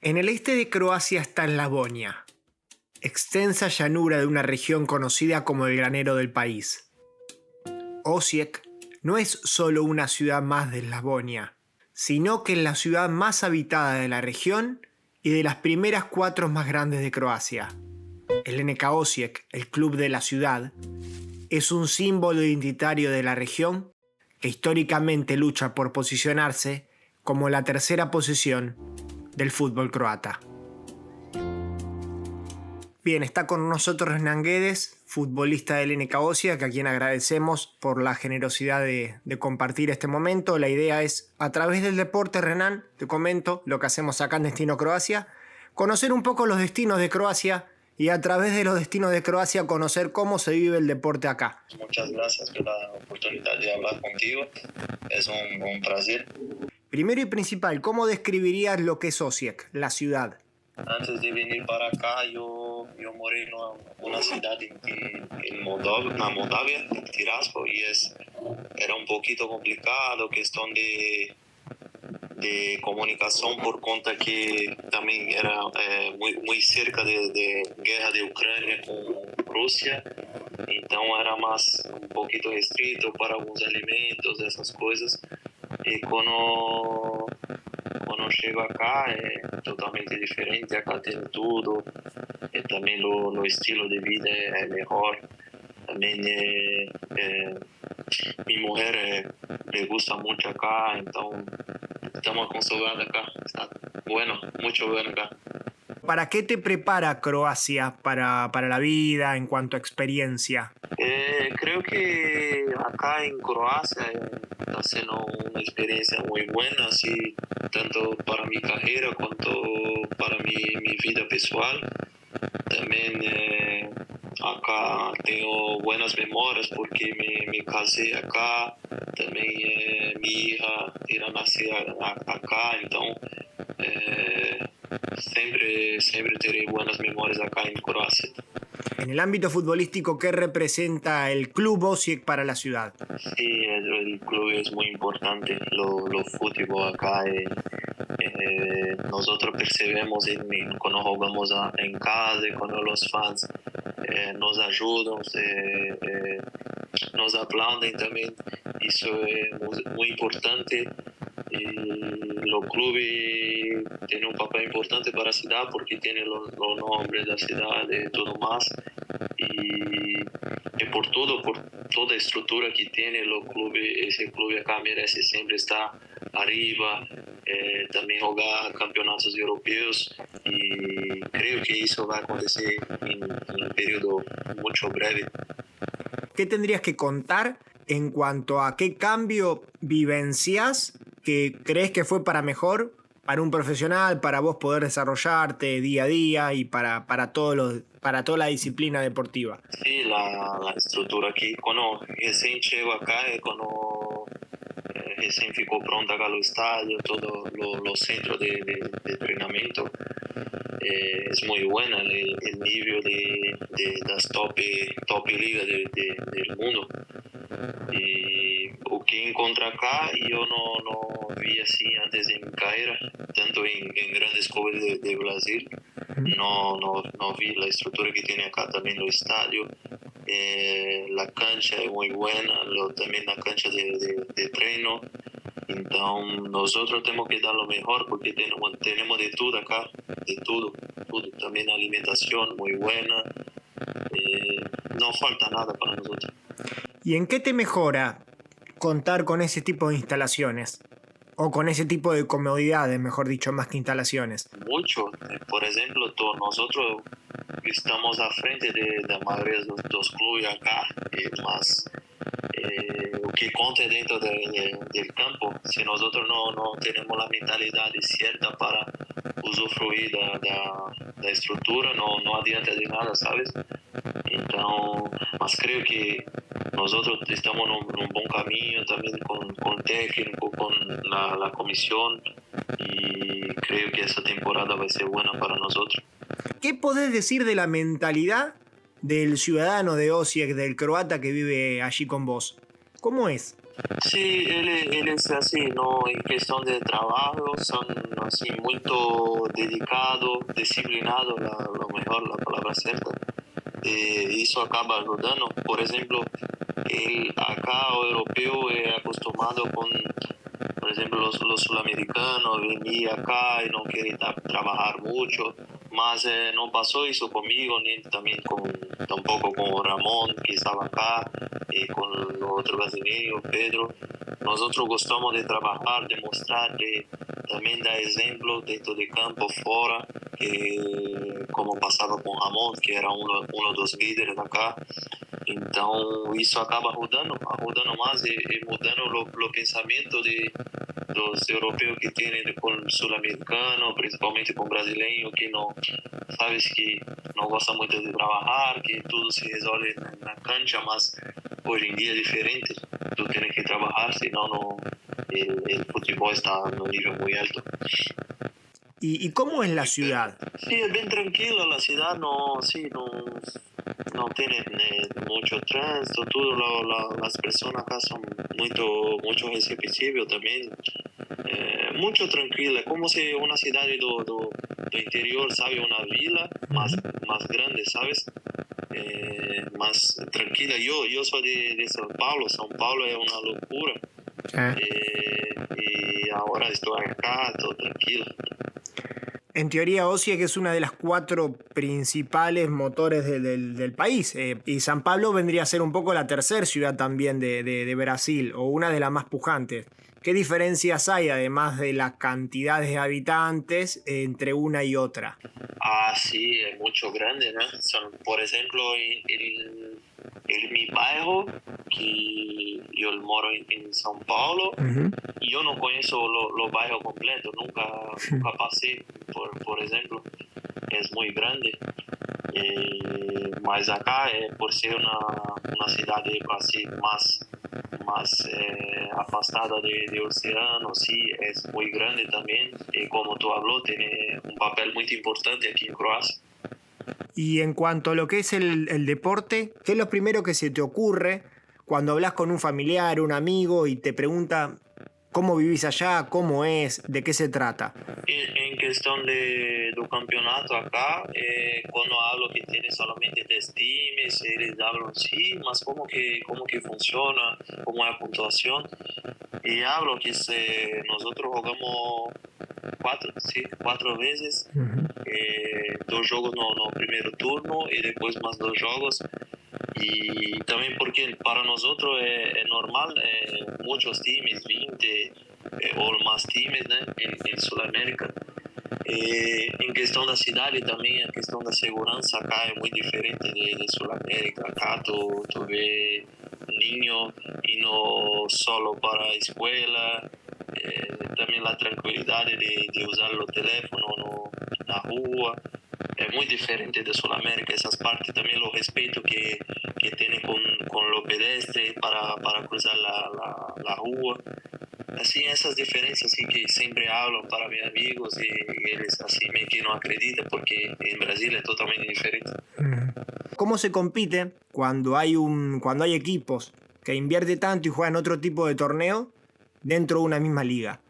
En el este de Croacia está Slavonia, extensa llanura de una región conocida como el granero del país. Osijek no es solo una ciudad más de Slavonia, sino que es la ciudad más habitada de la región y de las primeras 4 más grandes de Croacia. El NK Osijek, el club de la ciudad, es un símbolo identitario de la región que históricamente lucha por posicionarse como la tercera posición del fútbol croata. Bien, está con nosotros Hernán Guedes, futbolista del NK Osijek, a quien agradecemos por la generosidad de compartir este momento. La idea es, a través del deporte, Hernán, te comento lo que hacemos acá en Destino Croacia, conocer un poco los destinos de Croacia y a través de los destinos de Croacia conocer cómo se vive el deporte acá. Muchas gracias por la oportunidad de hablar contigo, es un placer. Primero y principal, ¿cómo describirías lo que es Osijek, la ciudad? Antes de venir para acá, yo morí en una ciudad en Moldavia, en Tiraspol, y era un poquito complicado, cuestión de comunicación por cuenta que también era muy cerca de guerra de Ucrania con Rusia, entonces era más un poquito restrito para algunos alimentos, esas cosas. Y cuando llego acá es totalmente diferente, acá tiene todo, y también lo estilo de vida es mejor. También mi mujer le gusta mucho acá, entonces estamos consolados acá. Está bueno, mucho bueno acá. ¿Para qué te prepara Croacia para la vida en cuanto a experiencia? Creo que acá en Croacia está siendo una experiencia muy buena, así, tanto para mi carrera cuanto para mi vida personal. También acá tengo buenas memorias porque me casé acá, también mi hija era nacida acá, entonces siempre tendré buenas memorias acá en Croacia. En el ámbito futbolístico, ¿qué representa el club Osijek para la ciudad? Sí, el club es muy importante, lo fútbol acá. Nosotros percebemos cuando jugamos en casa, cuando los fans nos ayudan, nos aplauden también. Eso es muy importante. Los clubes tienen un papel importante para la ciudad porque tienen los nombres de la ciudad y todo más. Y por toda estructura que tiene los clubes, ese club acá merece siempre estar arriba, también jugar campeonatos europeos, y creo que eso va a acontecer en un periodo mucho breve. ¿Qué tendrías que contar en cuanto a qué cambio vivencias que crees que fue para mejor para un profesional, para vos poder desarrollarte día a día y para toda la disciplina deportiva? Sí, la estructura aquí, cuando recién llego acá, cuando recién ficou pronto acá el estadio, todos los centros de entrenamiento, es muy buena el nivel de las top ligas del mundo. Y lo que encuentro acá yo no vi así antes de mi carrera, tanto en grandes clubes de Brasil. No vi la estructura que tiene acá también el estadio. La cancha es muy buena, también la cancha de treino. Entonces nosotros tenemos que dar lo mejor porque tenemos de todo acá, de todo. También la alimentación muy buena. No falta nada para nosotros. ¿Y en qué te mejora contar con ese tipo de instalaciones? O con ese tipo de comodidades, mejor dicho, más que instalaciones. Mucho. Por ejemplo, nosotros estamos a frente de la mayoría de los clubes acá, más lo que cuenta dentro del campo. Si nosotros no tenemos la mentalidad cierta para usufruir de la estructura, no adianta de nada, ¿sabes? Entonces, más creo que nosotros estamos en un buen camino también con el técnico, con la comisión, y creo que esa temporada va a ser buena para nosotros. ¿Qué podés decir de la mentalidad del ciudadano de Osijek, del croata que vive allí con vos? ¿Cómo es? Sí, eles assim, no, em questão de trabalho, são assim muito dedicados, disciplinados, lo mejor, la palavra certa. Isso acaba ajudando. Por exemplo, acá o europeu é acostumado com, por exemplo, los sul-americanos venir acá e não querer trabalhar muito, mas não passou isso comigo, nem também tampouco com o Ramon, que estava acá, e com o outro brasileiro, Pedro. Nós outros gostamos de trabalhar, de mostrar, de também dar exemplo dentro de campo, fora, que, como passava com o Ramon, que era um dos líderes acá. Então, isso acaba ajudando mais e mudando o pensamento dos europeus que têm com o sul-americano, principalmente com o brasileiro, que não, sabes, que não gosta muito de trabalhar, que tudo se resolve na cancha, mas hoje em dia é diferente. Tu tens que trabalhar, senão o futebol está no nível muito alto. ¿Y cómo es la ciudad? Sí, es bien tranquilo, la ciudad no, sí, no tiene mucho tránsito, las personas acá son mucho receptivas también, mucho tranquila, como si una ciudad do interior, ¿sabes? Una vila más grande, ¿sabes? Más tranquila. Yo soy de São Paulo es una locura, y ahora estoy acá, todo tranquilo. En teoría, Osijek es una de las 4 principales motores del país. Y San Pablo vendría a ser un poco la tercera ciudad también de Brasil, o una de las más pujantes. ¿Qué diferencias hay, además de la cantidad de habitantes, entre una y otra? Ah, sí, es mucho grande, ¿no? Por ejemplo, en mi bairro, que yo moro en São Paulo, yo no conozco los barrios completos, nunca pasé, por ejemplo, es muy grande. Mas acá, por ser una ciudad así más afastada del océano, sí, es muy grande también. Y como tú habló, tiene un papel muy importante aquí en Croacia. Y en cuanto a lo que es el deporte, ¿qué es lo primero que se te ocurre cuando hablas con un familiar, un amigo y te pregunta cómo vivís allá, cómo es, de qué se trata? En cuestión del campeonato acá, cuando hablo que tiene solamente 10 times, ellos hablan sí, mas cómo que funciona, cómo es la puntuación. Y hablo que nosotros jugamos 4 veces, 2 jogos no primeiro turno e depois mais 2 jogos. E também porque para nosotros é normal, muitos times, 20 ou mais times, né, em Sul-América. Em questão da cidade também, a questão da segurança acá é muito diferente de Sul-América. Acá tu vê niño indo solo para a escola, também a tranquilidade de usar o telefone na rua. É muito diferente de Sul-América, essas partes também, o respeito que tem com o pedestre para cruzar a rua. Assim, essas diferenças assim, que sempre hablam para meus amigos e eles assim meio que não acreditam porque em Brasil é totalmente diferente. ¿Cómo se compite cuando hay equipos que invierte tanto y juegan otro tipo de torneo dentro de una misma liga?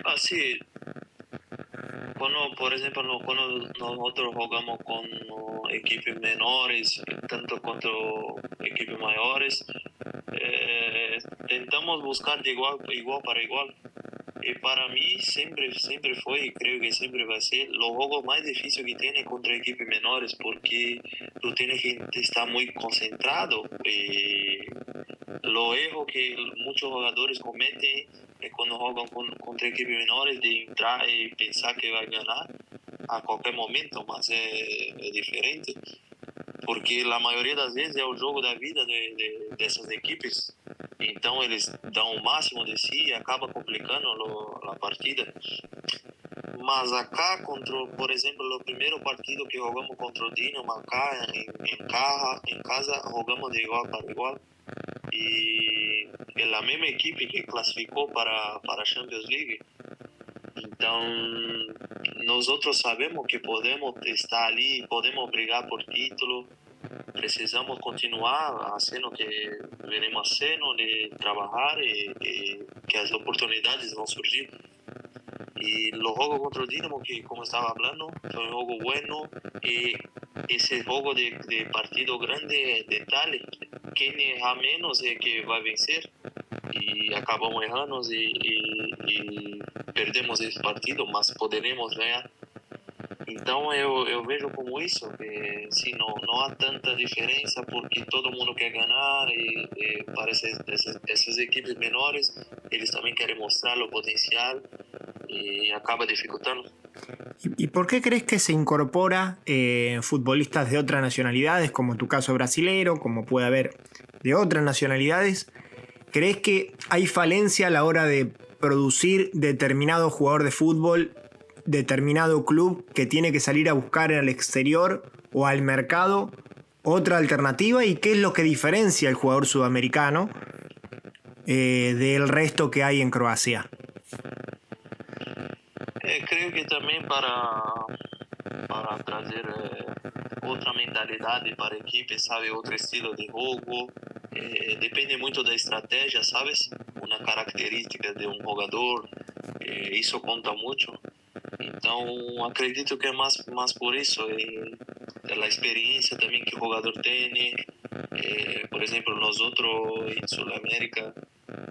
Assim, por exemplo, quando nosotros jogamos com equipes menores, tanto contra equipes maiores, tentamos buscar de igual para igual. E para mim sempre foi, e creio que sempre vai ser, o jogo mais difícil que tem é contra equipes menores, porque tu tens que estar muito concentrado. E o erro que muitos jogadores cometem é quando jogam contra equipes menores de entrar e pensar que vai ganhar a qualquer momento, mas é diferente, porque a maioria das vezes é o jogo da vida dessas equipes. Então eles dão o máximo de si e acaba complicando a partida. Mas acá, por exemplo, o primeiro partido que jogamos contra o Dinamo, acá em casa, jogamos de igual para igual. E é a mesma equipe que classificou para a Champions League. Então, nós outros sabemos que podemos estar ali, podemos brigar por título, precisamos continuar fazendo o que venimos fazendo, de trabalhar e que as oportunidades vão surgir. E o jogo contra o Dinamo, que como estava falando, foi um jogo bueno, e esse jogo de partido grande, detalhe, quem errar menos é que vai vencer, e acabamos errando e perdemos esse partido, mas poderemos ganhar. Então eu vejo como isso, que sim, não há tanta diferença porque todo mundo quer ganhar e parece essas equipes menores, eles também querem mostrar o potencial y acaba dificultando. ¿Y por qué crees que se incorpora futbolistas de otras nacionalidades, como tu caso brasilero, como puede haber de otras nacionalidades? ¿Crees que hay falencia a la hora de producir determinado jugador de fútbol, determinado club que tiene que salir a buscar en el exterior o al mercado otra alternativa? ¿Y qué es lo que diferencia al jugador sudamericano del resto que hay en Croacia? Creio que também para trazer outra mentalidade para a equipe, sabe, outro estilo de jogo, depende muito da estratégia, sabes? Uma característica de um jogador, isso conta muito. Então, acredito que é mais por isso, a experiência também que o jogador tem. Por exemplo, nós outros em Sul-América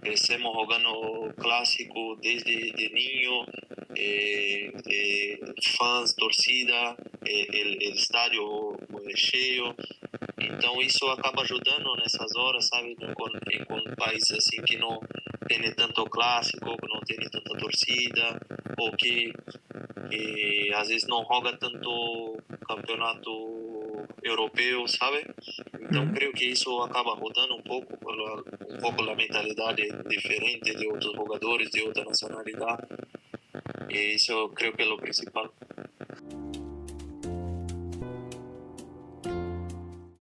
crescemos jogando clássico desde de niño, fãs, torcida, o estádio cheio. Então isso acaba ajudando nessas horas, sabe, com países assim que não tem tanto clássico, que não tem tanta torcida, ou que às vezes não joga tanto campeonato europeu, sabe? Então creio que isso acaba mudando um pouco a mentalidade diferente de outros jogadores de outra nacionalidade. E isso eu creio que é o principal.